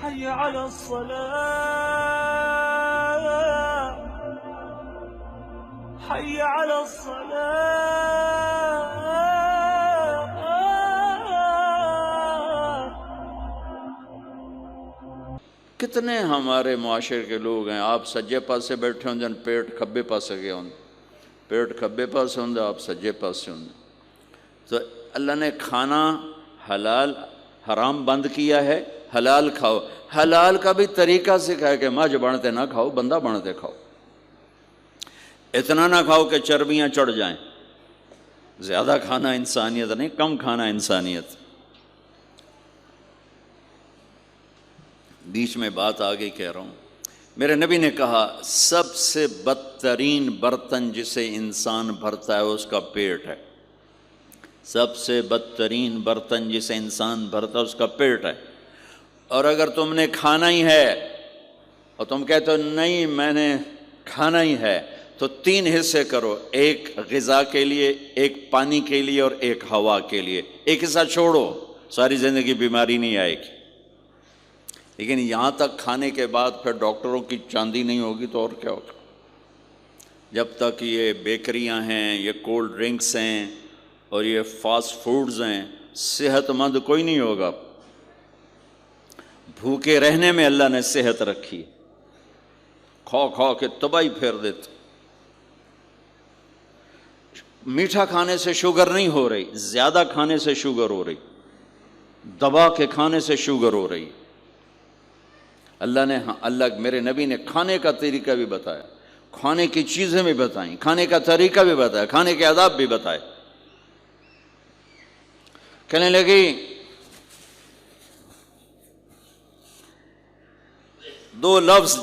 حي على الصلاة حي على الصلاة. کتنے ہمارے معاشرے کے لوگ ہیں، آپ سجے پاسے بیٹھے ہوں جن پیٹ کھبے پاسے گئے ہوں، پیٹ کھبے پاسے ہوں آپ سجے پاسے ہوں. تو اللہ نے کھانا حلال حرام بند کیا ہے، حلال کھاؤ. حلال کا بھی طریقہ سکھایا کہ مجھ بنتے نہ کھاؤ، بندہ بنتے کھاؤ. اتنا نہ کھاؤ کہ چربیاں چڑھ جائیں. زیادہ کھانا انسانیت نہیں، کم کھانا انسانیت. بیچ میں بات آگے کہہ رہا ہوں. میرے نبی نے کہا سب سے بدترین برتن جسے انسان بھرتا ہے اس کا پیٹ ہے. سب سے بدترین برتن جسے انسان بھرتا ہے اس کا پیٹ ہے. اور اگر تم نے کھانا ہی ہے اور تم کہتے ہو نہیں میں نے کھانا ہی ہے تو 3 حصے کرو، ایک غذا کے لیے، ایک پانی کے لیے اور ایک ہوا کے لیے. ایک حصہ چھوڑو، ساری زندگی بیماری نہیں آئے گی. لیکن یہاں تک کھانے کے بعد پھر ڈاکٹروں کی چاندی نہیں ہوگی تو اور کیا ہوگا. جب تک یہ بیکریاں ہیں، یہ کولڈ ڈرنکس ہیں اور یہ فاسٹ فوڈز ہیں، صحت مند کوئی نہیں ہوگا. بھوکے رہنے میں اللہ نے صحت رکھی، کھا کھا کے تباہی پھیر دیتے. میٹھا کھانے سے شوگر نہیں ہو رہی، زیادہ کھانے سے شوگر ہو رہی، دبا کے کھانے سے شوگر ہو رہی. اللہ میرے نبی نے کھانے کا طریقہ بھی بتایا، کھانے کی چیزیں بھی بتائیں، کھانے کا طریقہ بھی بتایا، کھانے کے آداب بھی بتائے. کہنے لگی 2 لفظ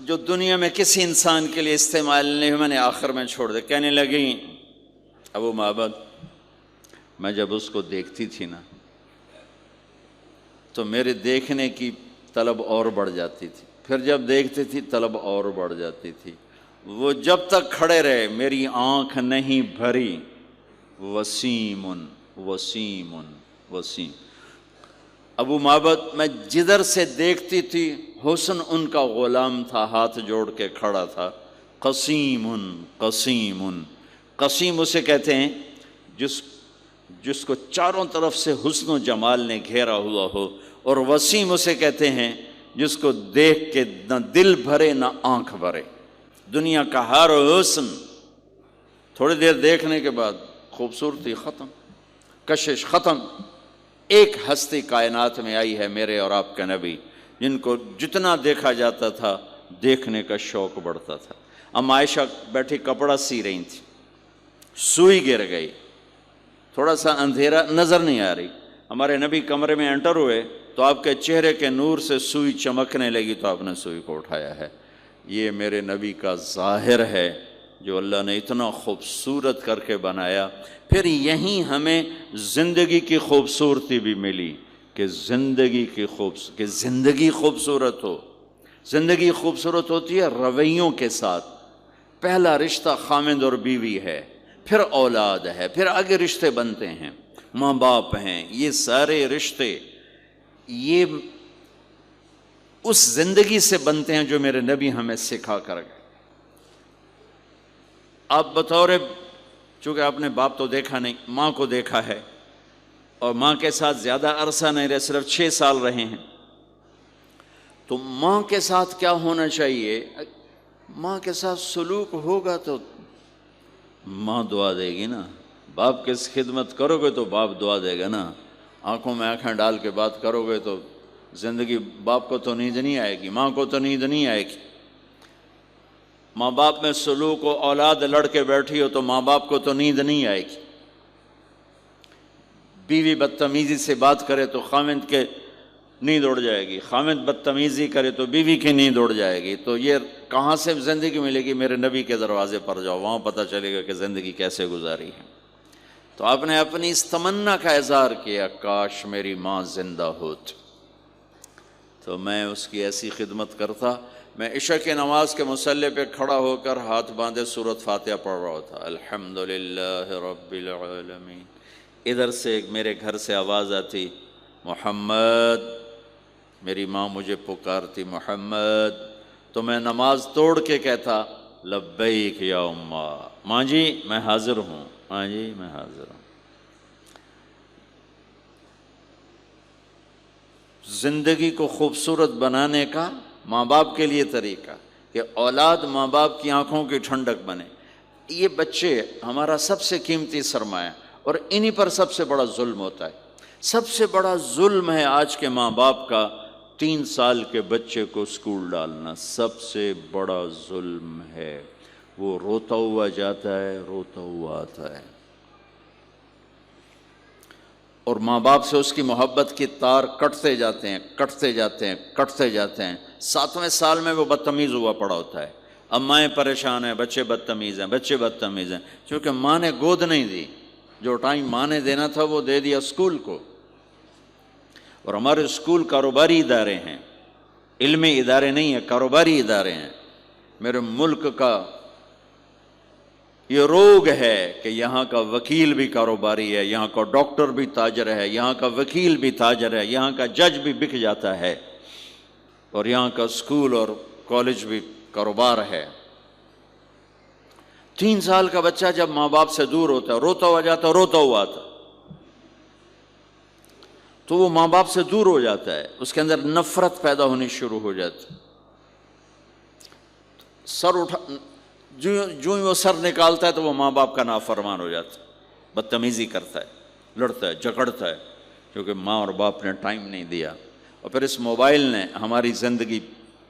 جو دنیا میں کسی انسان کے لیے استعمال نہیں ہوئے، میں نے آخر میں چھوڑ دے. کہنے لگی ابو معبد میں جب اس کو دیکھتی تھی نا تو میرے دیکھنے کی طلب اور بڑھ جاتی تھی، پھر جب دیکھتی تھی طلب اور بڑھ جاتی تھی. وہ جب تک کھڑے رہے میری آنکھ نہیں بھری. وسیم وسیم وسیم. ابو معبد میں جدھر سے دیکھتی تھی حسن ان کا غلام تھا، ہاتھ جوڑ کے کھڑا تھا. قسیم قسیم. قسیم اسے کہتے ہیں جس کو چاروں طرف سے حسن و جمال نے گھیرا ہوا ہو. اور وسیم اسے کہتے ہیں جس کو دیکھ کے نہ دل بھرے نہ آنکھ بھرے. دنیا کا ہر حسن تھوڑی دیر دیکھنے کے بعد خوبصورتی ختم، کشش ختم. ایک ہستی کائنات میں آئی ہے میرے اور آپ کے نبی، جن کو جتنا دیکھا جاتا تھا دیکھنے کا شوق بڑھتا تھا. ام عائشہ بیٹھی کپڑا سی رہی تھی، سوئی گر گئی، تھوڑا سا اندھیرا نظر نہیں آ رہی. ہمارے نبی کمرے میں انٹر ہوئے تو آپ کے چہرے کے نور سے سوئی چمکنے لگی تو آپ نے سوئی کو اٹھایا ہے. یہ میرے نبی کا ظاہر ہے جو اللہ نے اتنا خوبصورت کر کے بنایا. پھر یہیں ہمیں زندگی کی خوبصورتی بھی ملی کہ زندگی خوبصورت ہو. زندگی خوبصورت ہوتی ہے رویوں کے ساتھ. پہلا رشتہ خامند اور بیوی ہے، پھر اولاد ہے، پھر آگے رشتے بنتے ہیں، ماں باپ ہیں. یہ سارے رشتے یہ اس زندگی سے بنتے ہیں جو میرے نبی ہمیں سکھا کر گئے. آپ بطور چونکہ آپ نے باپ تو دیکھا نہیں، ماں کو دیکھا ہے اور ماں کے ساتھ زیادہ عرصہ نہیں رہے، صرف 6 سال رہے ہیں. تو ماں کے ساتھ کیا ہونا چاہیے؟ ماں کے ساتھ سلوک ہوگا تو ماں دعا دے گی نا. باپ کی خدمت کرو گے تو باپ دعا دے گا نا. آنکھوں میں آنکھیں ڈال کے بات کرو گے تو زندگی باپ کو تو نیند نہیں آئے گی، ماں کو تو نیند نہیں آئے گی. ماں باپ میں سلوک و اولاد لڑ کے بیٹھی ہو تو ماں باپ کو تو نیند نہیں آئے گی. بیوی بدتمیزی سے بات کرے تو خامند کے نیند اڑ جائے گی، خامند بدتمیزی کرے تو بیوی کی نیند اڑ جائے گی. تو یہ کہاں سے زندگی ملے گی؟ میرے نبی کے دروازے پر جاؤ، وہاں پتہ چلے گا کہ زندگی کیسے گزاری ہے. تو آپ نے اپنی اس تمنا کا اظہار کیا، کاش میری ماں زندہ ہوت تو میں اس کی ایسی خدمت کرتا. میں عشاء کی نماز کے مصلی پہ کھڑا ہو کر ہاتھ باندھے سورۃ فاتحہ پڑھ رہا تھا، الحمدللہ رب العالمین. ادھر سے میرے گھر سے آواز آتی، محمد میری ماں مجھے پکارتی محمد، تو میں نماز توڑ کے کہتا لبیک یا اماں، ماں جی میں حاضر ہوں، ماں جی میں حاضر ہوں۔ زندگی کو خوبصورت بنانے کا ماں باپ کے لیے طریقہ کہ اولاد ماں باپ کی آنکھوں کی ٹھنڈک بنے۔ یہ بچے ہمارا سب سے قیمتی سرمایہ، اور انہی پر سب سے بڑا ظلم ہوتا ہے۔ سب سے بڑا ظلم ہے آج کے ماں باپ کا 3 سال کے بچے کو اسکول ڈالنا، سب سے بڑا ظلم ہے۔ وہ روتا ہوا جاتا ہے، روتا ہوا آتا ہے، اور ماں باپ سے اس کی محبت کی تار کٹتے جاتے ہیں، کٹتے جاتے ہیں، کٹتے جاتے ہیں۔ 7ویں سال میں وہ بدتمیز ہوا پڑا ہوتا ہے۔ اب مائیں پریشان ہیں، بچے بدتمیز ہیں، بچے بدتمیز ہیں، کیونکہ ماں نے گود نہیں دی۔ جو ٹائم ماں نے دینا تھا وہ دے دیا اسکول کو۔ اور ہمارے اسکول کاروباری ادارے ہیں، علمی ادارے نہیں ہیں، کاروباری ادارے ہیں۔ میرے ملک کا یہ روگ ہے کہ یہاں کا وکیل بھی کاروباری ہے، یہاں کا ڈاکٹر بھی تاجر ہے، یہاں کا وکیل بھی تاجر ہے، یہاں کا جج بھی بک جاتا ہے، اور یہاں کا اسکول اور کالج بھی کاروبار ہے۔ 3 سال کا بچہ جب ماں باپ سے دور ہوتا ہے، روتا ہوا جاتا، روتا ہوا آتا، تو وہ ماں باپ سے دور ہو جاتا ہے، اس کے اندر نفرت پیدا ہونی شروع ہو جاتی۔ سر اٹھا جو ہی وہ سر نکالتا ہے تو وہ ماں باپ کا نافرمان ہو جاتا ہے، بدتمیزی کرتا ہے، لڑتا ہے، جھگڑتا ہے، کیونکہ ماں اور باپ نے ٹائم نہیں دیا۔ اور پھر اس موبائل نے ہماری زندگی،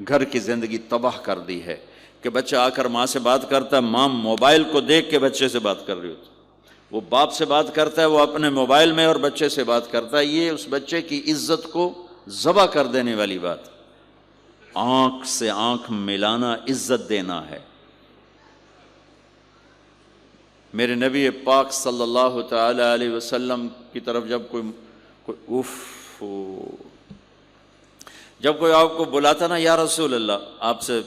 گھر کی زندگی تباہ کر دی ہے کہ بچہ آ کر ماں سے بات کرتا ہے، ماں موبائل کو دیکھ کے بچے سے بات کر رہی ہوتی، وہ باپ سے بات کرتا ہے، وہ اپنے موبائل میں اور بچے سے بات کرتا ہے۔ یہ اس بچے کی عزت کو ذبح کر دینے والی بات۔ آنکھ سے آنکھ ملانا عزت دینا ہے۔ میرے نبی پاک صلی اللہ تعالی علیہ وسلم کی طرف جب جب کوئی آپ کو بلاتا نا یا رسول اللہ آپ سے،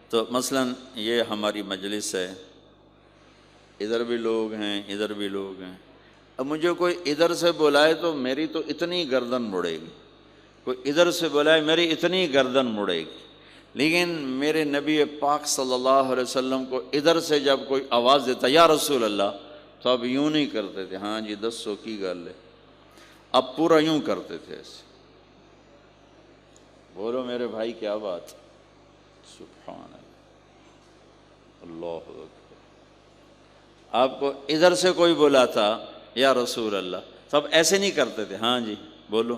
تو مثلا یہ ہماری مجلس ہے، ادھر بھی لوگ ہیں، ادھر بھی لوگ ہیں، اب مجھے کوئی ادھر سے بلائے تو میری تو اتنی گردن مڑے گی، کوئی ادھر سے بلائے میری اتنی گردن مڑے گی، لیکن میرے نبی پاک صلی اللہ علیہ وسلم کو ادھر سے جب کوئی آواز دیتا یا رسول اللہ، تو اب یوں نہیں کرتے تھے ہاں جی 10 کی گل ہے، اب پورا یوں کرتے تھے ایسے۔ بولو میرے بھائی کیا بات، سبحان اللہ، اللہ اکبر۔ آپ کو ادھر سے کوئی بلاتا یا رسول اللہ، سب ایسے نہیں کرتے تھے ہاں جی بولو،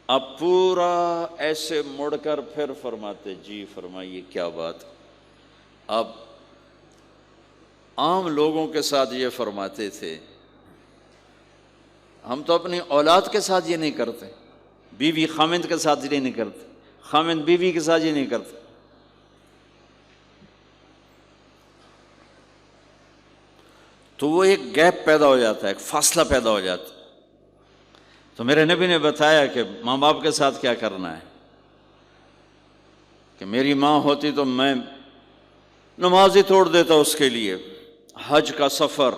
اب پورا ایسے مڑ کر پھر فرماتے جی فرمائیے کیا بات۔ اب عام لوگوں کے ساتھ یہ فرماتے تھے، ہم تو اپنی اولاد کے ساتھ یہ نہیں کرتے، بیوی خامند کے ساتھ یہ نہیں کرتے، خامند بیوی کے ساتھ یہ نہیں کرتے۔ تو وہ ایک گیپ پیدا ہو جاتا ہے، ایک فاصلہ پیدا ہو جاتا ہے۔ تو میرے نبی نے بتایا کہ ماں باپ کے ساتھ کیا کرنا ہے، کہ میری ماں ہوتی تو میں نماز ہی توڑ دیتا اس کے لیے۔ حج کا سفر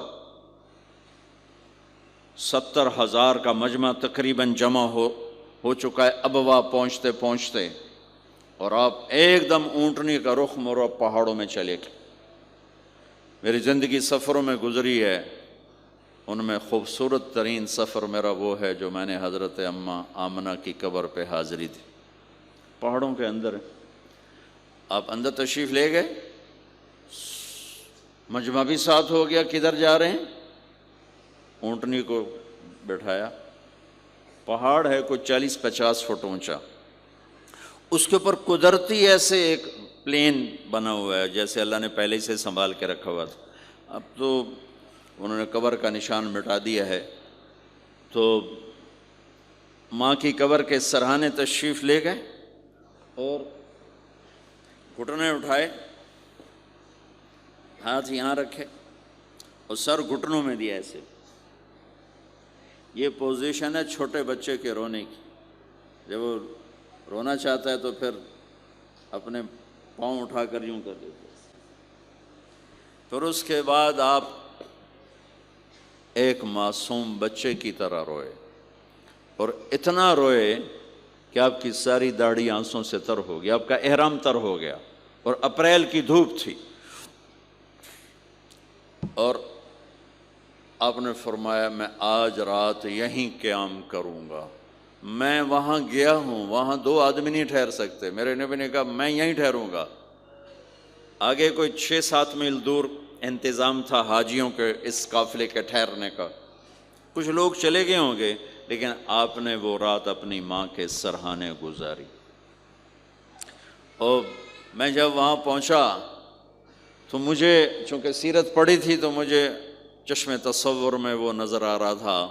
70,000 کا مجمع تقریباً جمع ہو چکا ہے ابوا پہنچتے پہنچتے، اور آپ ایک دم اونٹنی کا رخ موڑو پہاڑوں میں چلے گئے۔ میری زندگی سفروں میں گزری ہے، ان میں خوبصورت ترین سفر میرا وہ ہے جو میں نے حضرت اماں آمنہ کی قبر پہ حاضری دی، پہاڑوں کے اندر۔ آپ اندر تشریف لے گئے، مجمع بھی ساتھ ہو گیا، کدھر جا رہے ہیں؟ اونٹنی کو بٹھایا، پہاڑ ہے کوئی 40-50 فٹ اونچا، اس کے اوپر قدرتی ایسے ایک پلین بنا ہوا ہے جیسے اللہ نے پہلے سے سنبھال کے رکھا ہوا تھا۔ اب تو انہوں نے قبر کا نشان مٹا دیا ہے، تو ماں کی قبر کے سرہانے تشریف لے گئے اور گھٹنے اٹھائے، ہاتھ یہاں رکھے اور سر گھٹنوں میں دیا ایسے۔ یہ پوزیشن ہے چھوٹے بچے کے رونے کی، جب وہ رونا چاہتا ہے تو پھر اپنے پاؤں اٹھا کر یوں کر دیتے۔ پھر اس کے بعد آپ ایک معصوم بچے کی طرح روئے، اور اتنا روئے کہ آپ کی ساری داڑھی آنسوں سے تر ہو گیا، آپ کا احرام تر ہو گیا، اور اپریل کی دھوپ تھی، اور آپ نے فرمایا میں آج رات یہیں قیام کروں گا۔ میں وہاں گیا ہوں، وہاں 2 آدمی نہیں ٹھہر سکتے، میرے نبی نے کہا میں یہیں ٹھہروں گا۔ آگے کوئی 6-7 میل دور انتظام تھا حاجیوں کے اس قافلے کے ٹھہرنے کا، کچھ لوگ چلے گئے ہوں گے، لیکن آپ نے وہ رات اپنی ماں کے سرہانے گزاری۔ اور میں جب وہاں پہنچا تو مجھے چونکہ سیرت پڑھی تھی تو مجھے چشم تصور میں وہ نظر آ رہا تھا،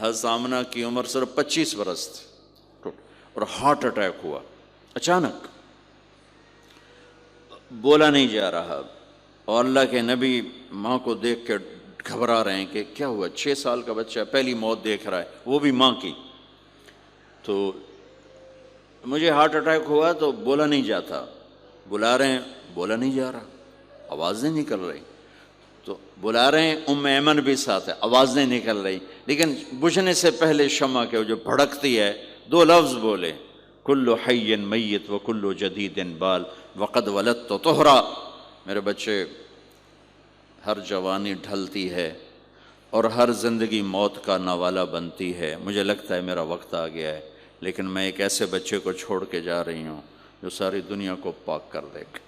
حضرت آمنہ کی عمر صرف 25 برس تھی، اور ہارٹ اٹیک ہوا اچانک، بولا نہیں جا رہا، اور اللہ کے نبی ماں کو دیکھ کے گھبرا رہے ہیں کہ کیا ہوا، 6 سال کا بچہ پہلی موت دیکھ رہا ہے، وہ بھی ماں کی۔ تو مجھے ہارٹ اٹیک ہوا تو بولا نہیں جاتا، بلا رہے ہیں بولا نہیں جا رہا، آواز نہیں نکل رہی، تو بلا رہے ہیں ام ایمن بھی ساتھ ہے، آواز نہیں نکل رہی، لیکن بجھنے سے پہلے شمع کے جو بھڑکتی ہے 2 لفظ بولے، کل حی میت و کل جدید بال وقد ولدت طہرا، میرے بچے ہر جوانی ڈھلتی ہے اور ہر زندگی موت کا نوالا بنتی ہے، مجھے لگتا ہے میرا وقت آ گیا ہے، لیکن میں ایک ایسے بچے کو چھوڑ کے جا رہی ہوں جو ساری دنیا کو پاک کر دے گا۔